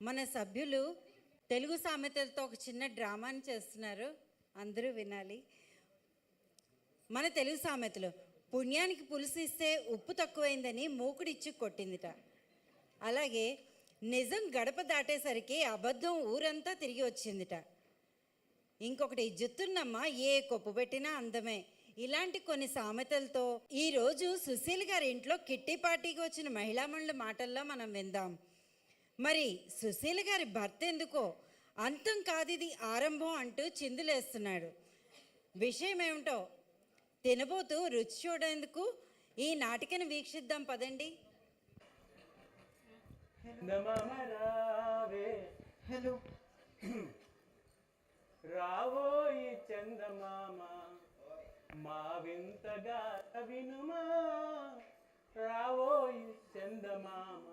మన సభ్యులు తెలుగు సామెతలతో ఒక చిన్న డ్రామాని చేస్తున్నారు, అందరూ వినాలి. మన తెలుగు సామెతలు: పుణ్యానికి పులుసు ఇస్తే ఉప్పు తక్కువైందని మూకుడిచ్చి కొట్టిందిట. అలాగే నిజం గడప దాటేసరికి అబద్ధం ఊరంతా తిరిగి వచ్చిందిట. ఇంకొకటి, జుత్తున్నమ్మ ఏ కొప్పు పెట్టినా అందమే. ఇలాంటి కొన్ని సామెతలతో ఈరోజు సుశీల్ గారి ఇంట్లో కిట్టి పార్టీకి వచ్చిన మహిళామణుల మాటల్లో మనం విందాం. మరి సుశీల్ గారి భర్త ఎందుకో అంతం కాదిది ఆరంభం అంటూ చిందులేస్తున్నాడు. విషయం ఏమిటో తినబోతూ రుచి చూడేందుకు ఈ నాటికను వీక్షిద్దాం పదండి. హలో రావోయి చందమామ మా వింతగా వినుమా, రావోయి చందమామ.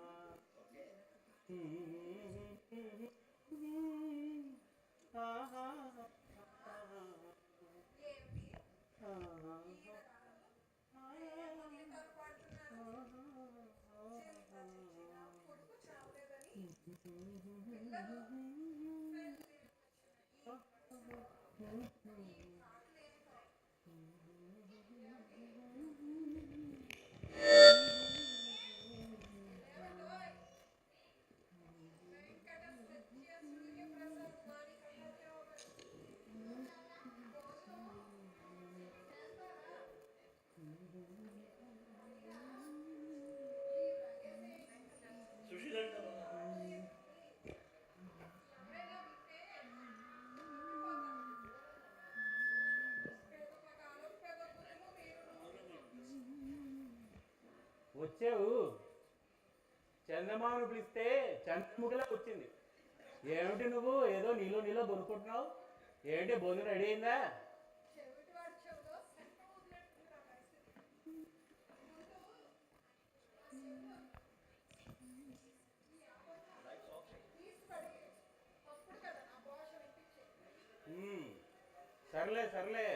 వచ్చావు, చందమామను పిలిస్తే చంద్రముఖిలా వచ్చింది. ఏమిటి నువ్వు ఏదో నీలో కొనుక్కుంటున్నావు? ఏంటి భోజనం రెడీ అయిందా? సర్లే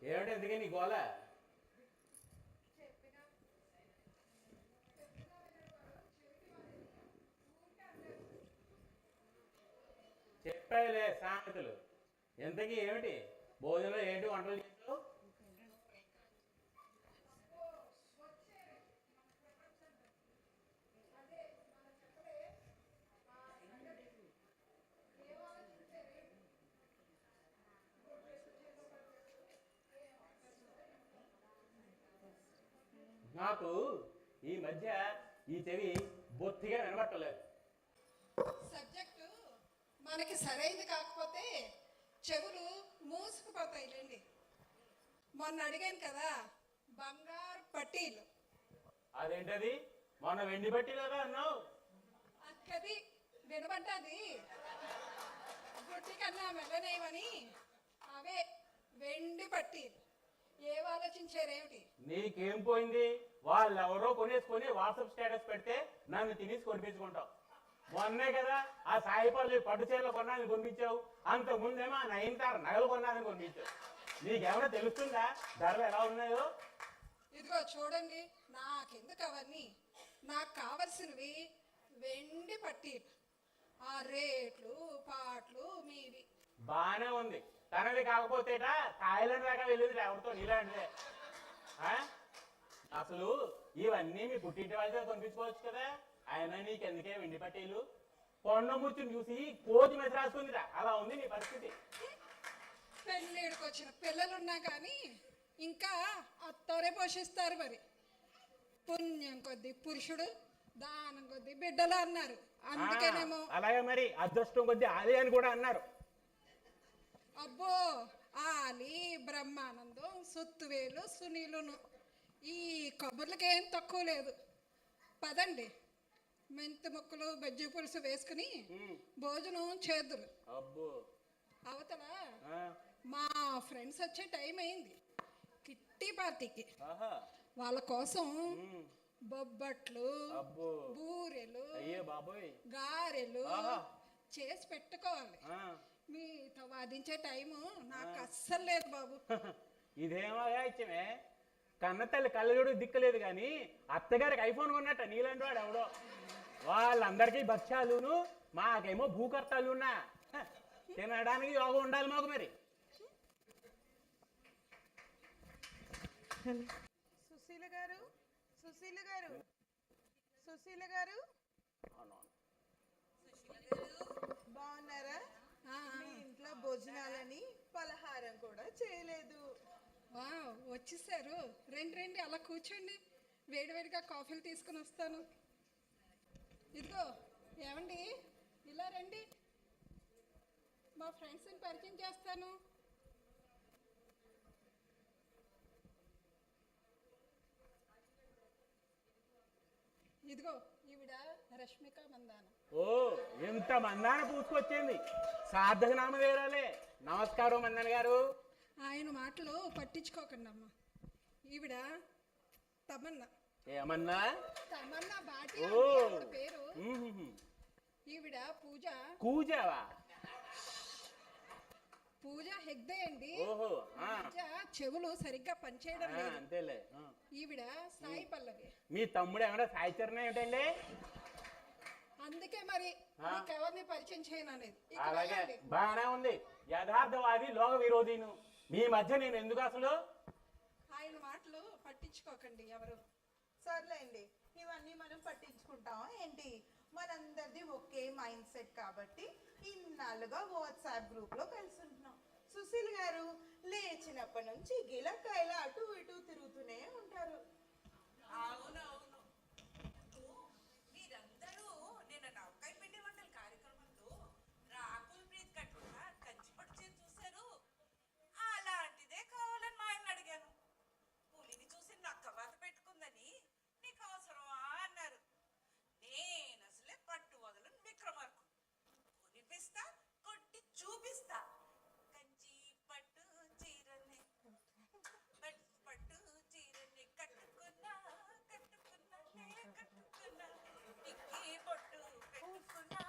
ఏమిటి ఎందుకే నీ గోళ? చెప్పాయిలే సామెతలు. ఎంతకీ ఏమిటి భోజనంలో ఏంటి వంటలు చేస్తావు? నాకు ఈ మధ్య ఈ చెవి బొత్తిగా వినబట్టలేదు. సబ్జెక్టు మనకి సరైనది కాకపోతే చెవులు మూసుకుపోతాయిలేండి. మొన్న అడిగాను కదా, బంగారు పట్టీలు. అదేంటది? మొన్న వెండి పట్టీలుగా అన్నావు. అది వినబడ్డది. గుడ్డి కన్నా మెల్లనేమని అవే వెండి పట్టీలు. ఏం ఆలోచించారేమిటి? నీకేం పోయింది? వాళ్ళు ఎవరో కొనేసుకొని వాట్సాప్ స్టేటస్ పెడితే నన్ను తినేసి కొనిపించుకుంటావు. మొన్నే కదా ఆ సాయిపల్లి పట్టు చీరలు కొన్నాదని కొనిపించావు. అంతకుముందేమో ఆ నయనతార నగలు కొన్నాదని కొనిపించావు. నీకేమైనా తెలుస్తుందా ధరలు ఎలా ఉన్నాయో? ఇదిగో చూడండి, నాకెందుకు అవన్నీ? నాకు కావలసినవి వెండి పట్టీలు. ఆ రేట్లు పాటలు మీవి. బానే ఉంది. తనది కాకపోతేట థాయిలాండ్ దాకా వెళ్ళింది ఎవరితో నీలాంటిదే. అసలు ఇవన్నీ మీ పుట్టింటి వాళ్ళతో కొనిపించుకోవచ్చు కదా. అయినా నీకెందుకే వెండి పట్టీలు? కొండ ముచ్చుని చూసి కోతి మెసి రాసుకుందిరా, అలా ఉంది నీ పరిస్థితి. పెళ్ళిడికి వచ్చిన పిల్లలున్నా కానీ ఇంకా అత్తోరే పోషిస్తారు. మరి పుణ్యం కొద్ది పురుషుడు, దానం కొద్ది బిడ్డలు అన్నారు. అందుకేనేమో. అలాగే మరి అదృష్టం కొద్ది ఆలయ అని కూడా అన్నారు. అబ్బో, ఆలి, బ్రహ్మానందం, సుత్తువేలు, సునీలును ఈ కబుర్లకేం తక్కువ లేదు. పదండి, మెంతి ముక్కలు బజ్జీ పులుసు వేసుకుని భోజనం చేద్దురు. అవతల మా ఫ్రెండ్స్ వచ్చే టైం అయింది కిట్టి పార్టీకి. వాళ్ళ కోసం బొబ్బట్లు, బూరెలు, గారెలు చేసి పెట్టుకోవాలి. మీతో వాదించే టైము నాకు అస్సలు లేదు బాబు. ఇదేమో ఇచ్చమే కన్న తల్లి కళ్ళజోడు దిక్కలేదు కానీ అత్తగారికి ఐఫోన్ కొన్నట్ట నీలాంటి వాడు ఎవడో. వాళ్ళందరికీ భక్ష్యాలును మాకేమో భూకర్తాలున్నా తినడానికి యోగం ఉండాలి మాకు మరి. సుశీల గారు, సుశీల గారు, సుశీల గారు బాగున్నారా? మీ ఇంట్లో భోజనాలని పలహారం కూడా చేయలేదు. వచ్చేసారు, రండి రండి, అలా కూర్చోండి, వేడివేడిగా కాఫీలు తీసుకుని వస్తాను. ఇదిగో ఏమండి, ఇలా రండి, మా ఫ్రెండ్స్ని పరిచయం చేస్తాను. ఇదిగో ఈవిడ రష్మిక మందాన. ఓ ఎంత మందాన పూసుకొచ్చింది, సార్థక నామ వేరాలే. నమస్కారం మందన్ గారు. ఆయన మాటలు పట్టించుకోకండి అమ్మా. ఈవిడ తమన్నా. ఏమన్నా? తమన్నా బాటి పేరు. ఈవిడ పూజ. కూజావా? పూజ హెగ్దే అండి. ఓహో. చెవులు సరిగ్గా పనిచేయడం లేదు. అంతేలే. ఈవిడ సాయి పల్లవి. మీ తమ్ముడు ఏమన్నా సాయి చరణ్ ఏంటండి? అందుకే మరి ఎవరిని పరిచయం చేయను అనేది. అలాగే బాగానే ఉంది. యథార్థవాది లోక విరోధిను. మీ మధ్య నేను ఎందుకు అసలు? ఆయన మాటలు పట్టించుకోకండి ఎవరు. సర్లేండి, ఇవన్నీ మనం పట్టించుకుంటామా ఏంటి? మనందరిది ఒకే మైండ్ సెట్ కాబట్టి ఇన్నాళ్ళుగా వాట్సాప్ గ్రూప్ లో కలుసుంటున్నాం. సుశీల్ గారు లేచినప్పటి నుంచి గిలకాయలు అటు ఇటు తిరుగుతూనే ఉంటారు. అవునవును, మీరందరూ నిన్న నౌకాయ పిండి వంటల కార్యక్రమంలో రాకుల్ ప్రీత్ కట్టుకున్న కంచిపట్టు చీర చూశారు. అలాంటిదే కావాలని మా ఆయన అడిగాను. పులిని చూసి నక్కవాత పెట్టుకుందని నీకు అవసరమా అన్నారు. నేను అసలే పట్టు వదలను విక్రమార్కు. కొనిపిస్తా, కొట్టి చూపిస్తా. కంచి పట్టు చీరని పట్టు చీరని కట్టుకున్నా ఇక్కి పొట్టు పెట్టుకున్నా.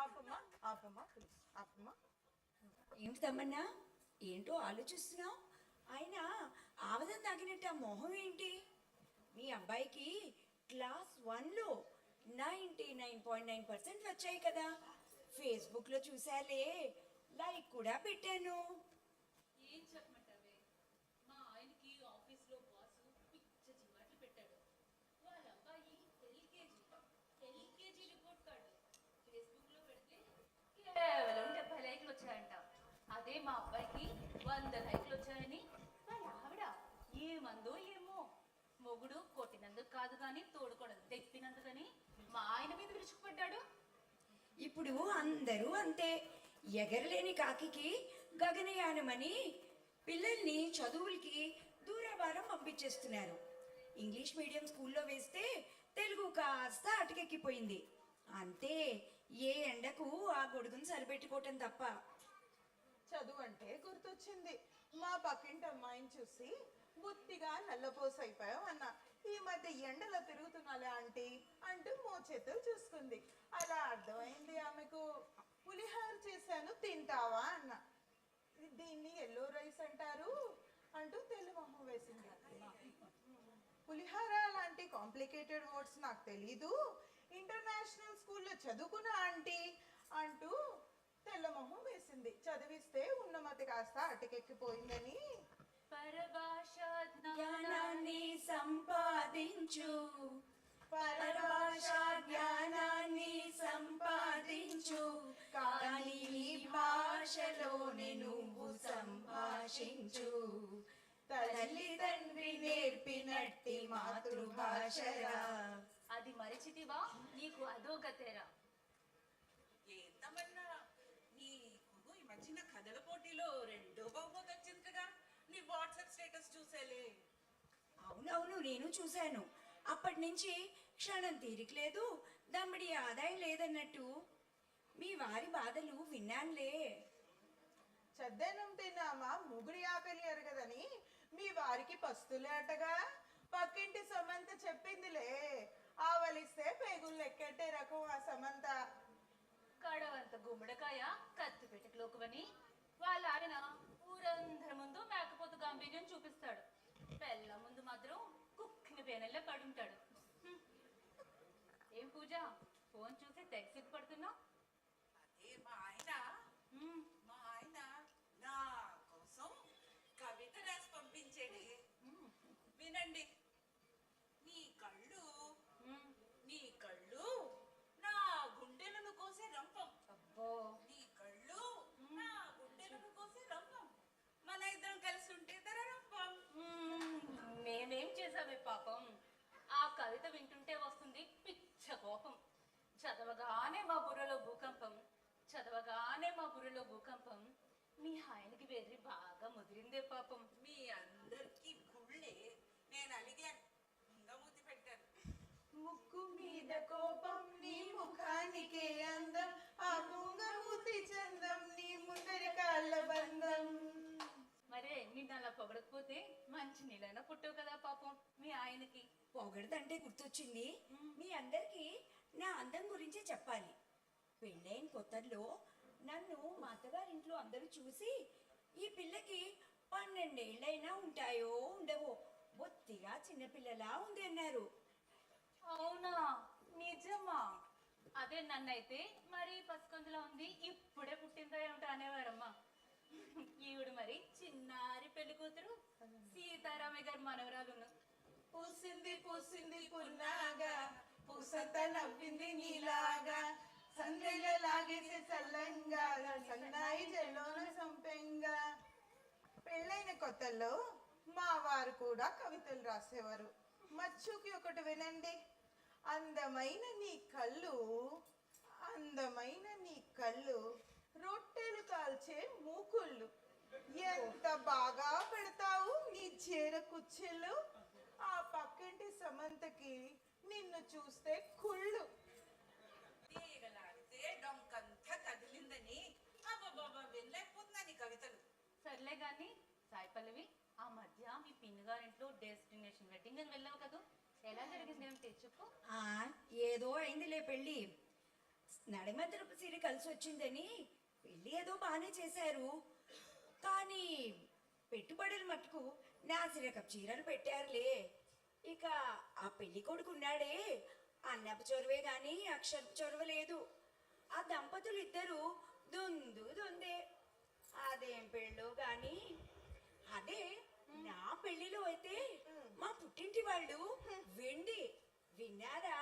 ఆపమ్మా ఆపమ్మా ప్లీజ్ ఆపమ్మా. ఏమిటి తమ్మన్నా, ఏంటో ఆలోచిస్తున్నావు? ఆయన ఆవదం తాగినట్టు ఆ మొహం ఏంటి? మీ అబ్బాయికి క్లాస్ 1లో 99.9% వచ్చాయి కదా. ఫేస్బుక్లో చూసాలే, లైక్ కూడా పెట్టాను. ఏం చెప్పమంటావే, మా ఆయనకి ఆఫీస్లో బాసు పిచ్చ చివాట్లు పెట్టాడు. వాళ్ళ అబ్బాయి ఎల్కేజీ రిపోర్ట్ కార్డు ఫేస్బుక్లో పెడితే కేవలం 70 లైక్లు వచ్చాయంట. అదే మా అబ్బాయికి 100 లైక్లు వచ్చాయని వాళ్ళ ఆవిడ ఏమందో ఏమో, మొగుడు కొట్టినందుకు కాదు కానీ తోడుకోవడం తెప్పినందుకని మా ఆయన మీద విరుచుకుపడ్డాడు. ఇప్పుడు అందరూ అంతే, ఎగరలేని కాకికి గగనయానమని పిల్లల్ని చదువులకి దూరభారం పంపించేస్తున్నారు. ఇంగ్లీష్ మీడియం స్కూల్లో వేస్తే తెలుగు కాస్త అటకెక్కిపోయింది. అంతే, ఏ ఎండకు ఆ గొడుగును సరిపెట్టుకోవటం తప్ప. చదువు అంటే గుర్తొచ్చింది. మా పక్కింటి అమ్మాయిని చూసి బుద్ధిగా నల్లపోస అయిపోయావు అన్న. ఈ మధ్య ఎండలో తిరుగుతున్నాలే ఆంటీ అంటూ మోచేతులు చూసుకుంది. అలా అర్థమైంది ఆమెకు. పులిహార చేశాను తింటావా అన్న. దీన్ని ఎల్లో రైస్ అంటారు అంటూ తెల్ల మొహం వేసింది. పులిహార లాంటి కాంప్లికేటెడ్ వర్డ్స్ నాకు తెలీదు, ఇంటర్నేషనల్ స్కూల్లో చదువుకున్న ఆంటీ అంటూ తెల్ల మొహం వేసింది. చదివిస్తే ఉన్నమతి కాస్త అటకెక్కిపోయిందని. పరభాషా జ్ఞానాన్ని సంపాదించు, పరభాషా జ్ఞానాన్ని సంపాదించు, కానీ నీ భాషలోనే నువ్వు సంభాషించు. తల్లి తండ్రి నేర్పినట్టి మాతృభాషరా. అది మరిచితివా, నీకు అదో గతేరా. ఏంతమన్నా, నీకు ఈ మధ్యన కథల పోటీలో 2వ బహుమతి వచ్చింది కదా. నీ వాట్సాప్ స్టేటస్ చూసేలే. అవునవును, నేను చూశాను. అప్పటి నుంచి క్షణం తీరికలేదు, దమ్మిడి ఆదాయం లేదన్నట్టు. మీ వారి బాధలు విన్నానులే. చద్దనం తిన్నామా ముగుడి ఆకలి ఎరగదని మీ వారికి పస్తులే అటగా. పక్కింటి సమంత చెప్పిందిలే, ఆవలిస్తే పేగులు ఎక్కెట్టే రకం ఆ సమంత. కడవంత గుమ్మడికాయ కత్తి పెట్టకలోకువని వాళ్ళ ఆయన ఊరందరి ముందు మేకపోతు గాంభీర్యం చూపిస్తాడు. పెళ్ళ ముందు మాత్రం కుక్కిన పేనెల్లా పడుంటాడు. ఏం పూజ ఫోన్ చూసి తెగ సిగ్గుపడుతున్నావు? అదే మా ఆయన నా కోసం కవిత రాసి పంపించాడు. వినండి. నీ కళ్ళు నా గుండెలను కోసే రంపం. అబ్బో, నీ కళ్ళు నా గుండెలను కోసే రంపం. మన ఇద్దరం కలిసి ఉంటే తర రంపం. మేమేం చేసామే పాపం? ఆ కవిత వింటుంటే వస్తుంది పిచ్చ కోపం. చదవగానే మా బుర్రలో భూకంపం. మీ ఆయనకి వెర్రి బాగా ముదిరిందే పాపం. మీ అందరికీ కుళ్ళే నేను అలిగాను, మూతి పెట్టాను. ముక్కు మీద కోపం నీ ముఖానికే అందం, ఆ మూతి చందం నీ ముందరి కాళ్ళ బంధం. మరే నిన్ను అలా పొగడకపోతే మంచి నీళ్ళైనా పుట్టవు కదా పాపం మీ ఆయనకి. పొగడదంటే గుర్తొచ్చింది. మీ అందరికీ నా అందం గురించి చెప్పాలి. పెళ్ళైన కొత్తల్లో నన్ను మా అత్తగారింట్లో అందరూ చూసి ఈ పిల్లకి 12 ఏళ్ళైనా ఉంటాయో ఉండవో, బొత్తిగా చిన్నపిల్లలా ఉంది అన్నారు. అవునా? నిజమా? అదే నన్నైతే మరి పసికందులా ఉంది, ఇప్పుడే పుట్టిందా ఏమిటో అనేవారమ్మా. ఈవిడ మరి చిన్నారి పెళ్లి కూతురు సీతారామయ్య గారి మనవరాలును. పూసింది పున్నాగా, పూసంతా నవ్వింది నీలాగా, సందెల లాగేసే చల్లంగా, సన్నాయి జల్లోన సంపెంగా. పెళ్ళైన కొత్తల్లో మా వారు కూడా కవితలు రాసేవారు. మచ్చుకి ఒకటి వినండి. అందమైన నీ కళ్ళు రొట్టెలు కాల్చే మూకుళ్ళు, ఎంత బాగా పెడతావు నీ చీర కుచ్చెలు, ఆ పక్కింటి సమంతకి నిన్ను చూస్తే కుళ్ళు. తీగలాడితే డొంకంతా కదిలిందని అబ్బబ్బబ్బా వినలేకపోతున్నాను ఈ కవితలు. సర్లే గాని సాయి పల్లవి, ఆ మధ్య మీ పిన్ని గారింట్లో డెస్టినేషన్ వెడ్డింగ్ అని వెళ్ళావు కదా, ఎలా జరిగింది ఏమిటి చెప్పు. ఏదో అయిందిలే పెళ్ళి. నడిమద్దరపు సిరి కలిసి వచ్చిందని పెళ్ళి ఏదో బాగానే చేశారు. కానీ పెట్టుబడులు మట్టుకు నాసిరకపు చీరలు పెట్టారులే. ఇక ఆ పెళ్లి కొడుకు ఉన్నాడే, అన్నపు చొరవే గాని అక్షరపు చొరవ లేదు. ఆ దంపతులు ఇద్దరు దొందే. అదేం పెళ్ళో గాని. అదే నా పెళ్లిలో అయితే మా పుట్టింటి వాళ్ళు వెండి, విన్నారా,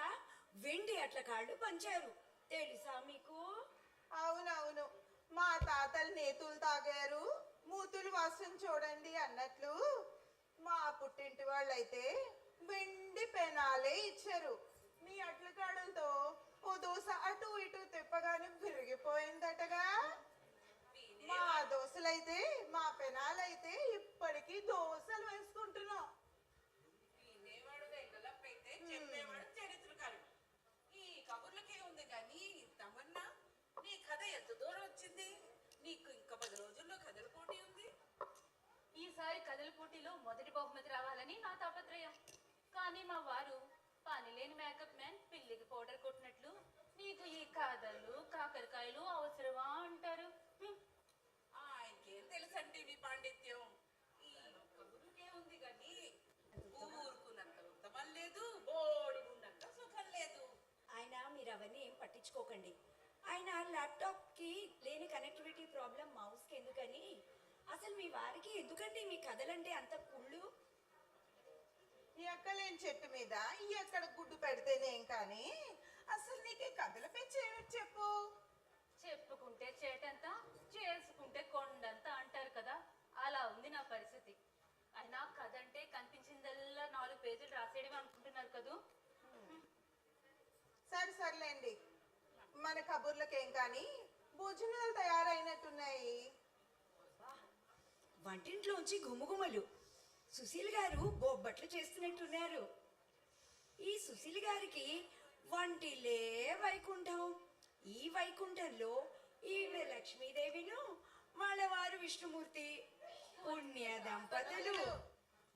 వెండి అట్ల కాళ్ళు పంచారు. తెలుసా మీకు? అవునవును, మా తాతలు నేతులు తాగారు, మూతులు వాసన చూడండి అన్నట్లు మా పుట్టింటి వాళ్ళైతే వెండి పెనాలే ఇచ్చారు. మీ అట్ల కాడలతో ఓ దోశ అటు ఇటు తిప్పగానే విరిగిపోయిందటగా. మా దోశలైతే, మా పెనాలైతే ఇప్పటికీ దోశలు వేసుకుంటున్నాం. వినేవాడు వెంగళప్పైతే చెప్పేవాడు చరిత్రకారుడు. ఈ కబుర్లకే ఉంది కానీ తమన్నా, నీ కథ ఎంత దూరం వచ్చింది? నీకు ఇంకా 10 రోజుల్లో కథల పోటీ ఉంది. ఈసారి కథల పోటీలో మొదటి బహుమతి రావాలని నా తాపత్రయం. కానీ మా వారు పనిలేని మేకప్ మ్యాన్ పిల్లికి పౌడర్ కొట్టినట్లు నీకు ఈ కథలు కాకరకాయలు అవసరమా అంటారు. ఆయనకేం తెలుసంటే మీ పాండిత్యం. ఈ కబుర్లకే ఉంది కానీ ఊరుకున్నంత ఉత్తమం లేదు, బోడి ఉన్నంత సుఖం లేదు. ఆయన మీరు అవన్నీ ఏం పట్టించుకోకండి. ఆయన ల్యాప్టాప్కి లేని కనెక్టివిటీ ప్రాబ్లం మౌస్కి ఎందుకని. అసలు మీ వారికి ఎందుకండి మీ కథలంటే అంత కుళ్ళు? ఎక్కలేని చెట్టు మీద ఎక్కడ గుడ్డు పెడితేనేం కానీ అసలు నీకు కథల పెంచి చెప్పు. చెప్పుకుంటే చేటంతా, చేసుకుంటే కొండంతా అంటారు కదా, అలా ఉంది నా పరిస్థితి. అయినా కథ అంటే కనిపించిందల్లా 4 పేజీలు రాసేయడం అనుకుంటున్నారు కదూ. సర్లేండి, మన కబుర్లకేం కానీ భోజనాలు తయారైనట్టున్నాయి. వంటింట్లోంచి గుమగుమలు. సుశీల్ గారు బొబ్బట్లు చేస్తున్నట్టున్నారు. ఈ సుశీల్ గారికి వంటిల్లే వైకుంఠం. ఈ వైకుంఠంలో ఈవిడ లక్ష్మీదేవిను వాళ్ళ వారు విష్ణుమూర్తి పుణ్య దంపతులు.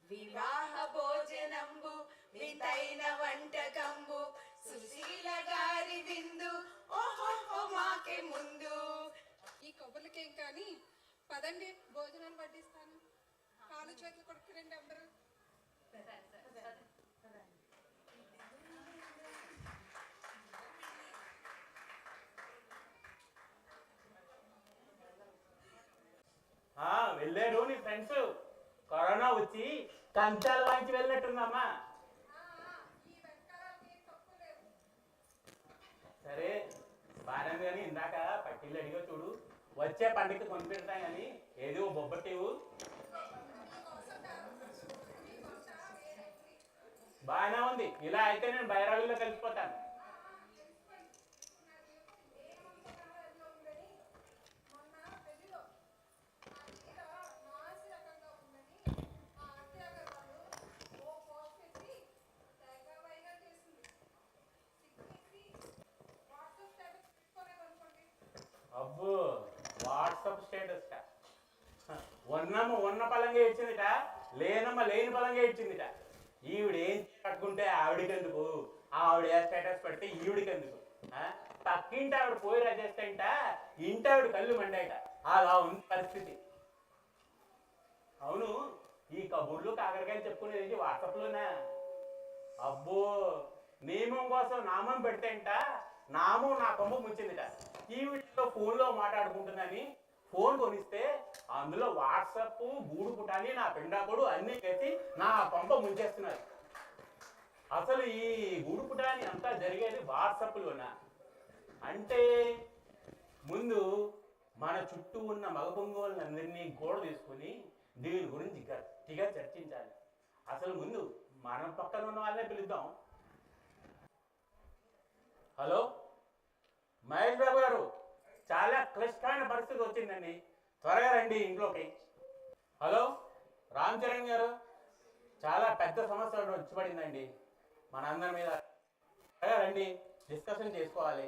వివాహ భోజనంబు వింతైన వంటకంబు సుశీల గారి విందు ఓహో మాకే ముందు. ఈ కబుర్లకేం కానీ పదండి, భోజనాలు వడ్డిస్తాను. కాలు చేతులు కొడుకురండి అందరూ. సరే. ఫ్రెండ్స్ కరోనా వచ్చి కంచాలు వాయించి వెళ్ళినట్టుందమ్మా. ఈ వెనకాలకి తప్పు లేదు. సరే బాగానే ఉంది కానీ ఇందాక పట్టిల్లు అడిగా చూడు, వచ్చే పండుగ కొనిపెడతాం కానీ ఏదో బొబ్బట్టివు. బాగానే ఉంది, ఇలా అయితే నేను బైరాగుల్లో కలిసిపోతాను. అబ్బో వాట్సాప్ స్టేటస్ ఉన్నమ్మ ఉన్న పలంగా ఇచ్చిందిట, లేనమ్మ లేని పలంగా ఇచ్చిందిట. ఈవిడ ఏం కట్టుకుంటే ఆవిడకెందుకు, ఆవిడ ఏ స్టేటస్ పెడితే ఈవిడికెందుకు? పక్కింటి ఆవిడ పోయి రచేస్తాయంట, ఇంటి ఆవిడ కళ్ళు మండాయట. అలా ఉంది పరిస్థితి. అవును, ఈ కబుర్లు కాకరకాయలు చెప్పుకునేది వాట్సాప్లోనా? అబ్బో నియమం కోసం నామం పెడితేంట నామం నా కొమ్మ ముంచిందిట. ఈవిడతో ఫోన్లో మాట్లాడుకుంటుందని ఫోన్ కొనిస్తే అందులో వాట్సాప్ గూడు పుటాని నా పిండాకుడు అన్ని కలిసి నా కొంప ముంచేస్తున్నారు. అసలు ఈ గూడు పుటాని అంతా జరిగేది వాట్సాప్లోనా? అంటే ముందు మన చుట్టూ ఉన్న మగపొంగోళ్ళందరినీ గోడ తీసుకుని దీని గురించి గట్టిగా చర్చించాలి. అసలు ముందు మన పక్కన ఉన్న వాళ్ళనే పిలుద్దాం. హలో మహేష్ బాబు గారు, చాలా క్లిష్టమైన పరిస్థితి వచ్చిందండి, త్వరగా రండి ఇంట్లోకి. హలో రామ్ చరణ్ గారు, చాలా పెద్ద సమస్య వచ్చి పడిందండి మనందరి మీద, త్వరగా రండి, డిస్కషన్ చేసుకోవాలి.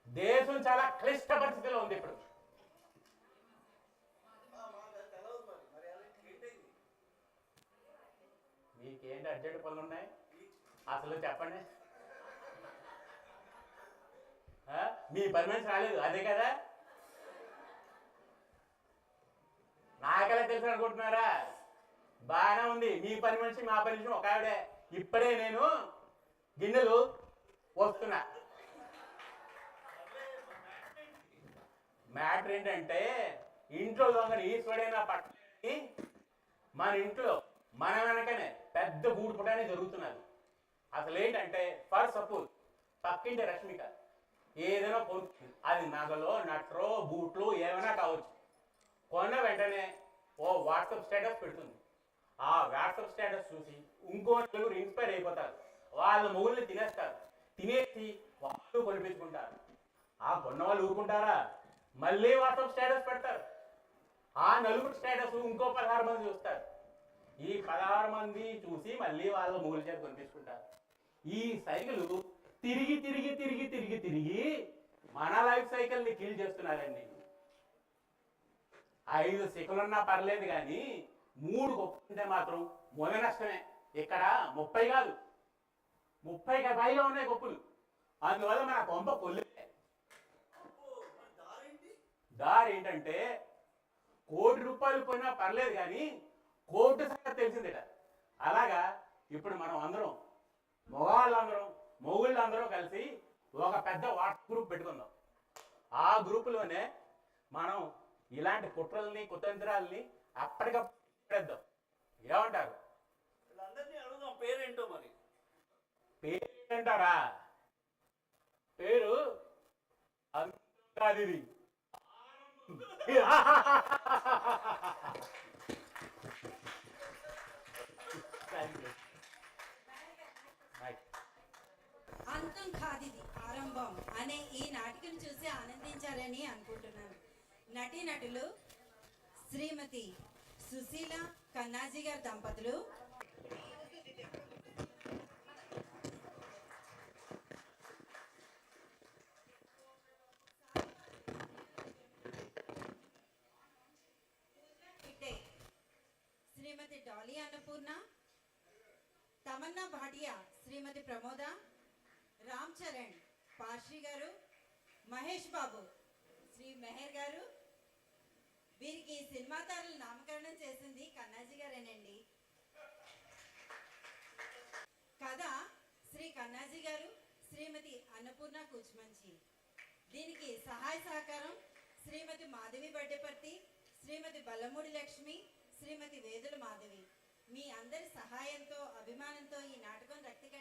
దేశం చాలా క్లిష్ట పరిస్థితిలో ఉంది ఇప్పుడు. మీకేంటి అర్జెంట్ పనులు ఉన్నాయి అసలు చెప్పండి. మీ పని మనిషి రాలేదు అదే కదా? నాకెలా తెలుసు అనుకుంటున్నారా? బాగానే ఉంది, మీ పని మనిషి మా పని మనిషి ఒక ఆవిడే. ఇప్పుడే నేను గిన్నెలు వస్తున్నా. మ్యాటర్ ఏంటంటే ఇంట్లో దొంగని ఈశ్వడైనా పట్టి మన ఇంట్లో మన వెనకనే పెద్ద గూడు పుటానే జరుగుతున్నది. అసలు ఏంటంటే ఫర్ సపోజ్ పక్కింటి రష్మిక ఏదైనా కొనుక్కుంది, అది నగలో నట్రో బూట్లు ఏమైనా కావచ్చు. కొన్న వెంటనే ఓ వాట్సాప్ స్టేటస్ పెడుతుంది. ఆ వాట్సాప్ స్టేటస్ చూసి ఇంకో నలుగురు ఇన్స్పైర్ అయిపోతారు, వాళ్ళ మొగుల్ని తినేస్తారు, తినేసి వాళ్ళు కొనిపించుకుంటారు. ఆ కొన్న వాళ్ళు ఊరుకుంటారా? మళ్ళీ వాట్సాప్ స్టేటస్ పెడతారు. ఆ నలుగురు స్టేటస్ ఇంకో 16 మంది చూస్తారు. ఈ 16 మంది చూసి మళ్ళీ వాళ్ళ మొగుల చేత కొనిపించుకుంటారు. ఈ సైకిల్ తిరిగి తిరిగి తిరిగి తిరిగి తిరిగి మన లైఫ్ సైకిల్ని కిల్ చేస్తున్నారండి. 5 సెకలున్నా పర్లేదు కానీ 3 గొప్పంటే మాత్రం మొద నష్టమే. ఇక్కడ 30 కాదు 30కి పైగా ఉన్నాయి గొప్పలు. అందువల్ల మన కొంప కొల్లి. దారి ఏంటంటే ₹1,00,00,000 పోయినా పర్లేదు కానీ కోటి సంగతి తెలిసిందిట. అలాగా ఇప్పుడు మనం అందరం మగవాళ్ళందరం మొగుళ్ళందరూ కలిసి ఒక పెద్ద వాట్సాప్ గ్రూప్ పెట్టుకుందాం. ఆ గ్రూపులోనే మనం ఇలాంటి కుట్రల్ని కుతంత్రాలని అప్పటికప్పుడు పెడదాం. ఏమంటారు? వీళ్ళందరినీ అడుగుదాం పేరేంటో. మరి పేరు ఏంటంటారా? పేరు అంతది. అంతం కాదిది ఆరంభం అనే ఈ నాటికను చూసి ఆనందించారని అనుకుంటున్నాను. నటీనటులు శ్రీమతి సుశీల కన్నాజీ గారి దంపతులు శ్రీమతి డాలీ అన్నపూర్ణ, తమన్నా భాటియా, శ్రీమతి ప్రమోద, రామ్ చరణ్ పార్షి గారు, మహేష్ బాబు శ్రీ మెహర్ గారు. వీరికి సినిమా తారలు నామకరణం చేసింది కన్నాజీ గారేనండి. కథ శ్రీ కన్నాజీ గారు, శ్రీమతి అన్నపూర్ణ కూచుమంచి. దీనికి సహాయ సహకారం శ్రీమతి మాధవి బడ్డెపర్తి, శ్రీమతి బల్లమూడి లక్ష్మి, శ్రీమతి వేదుల మాధవి. మీ అందరి సహాయంతో, అభిమానంతో ఈ నాటకం రక్తిక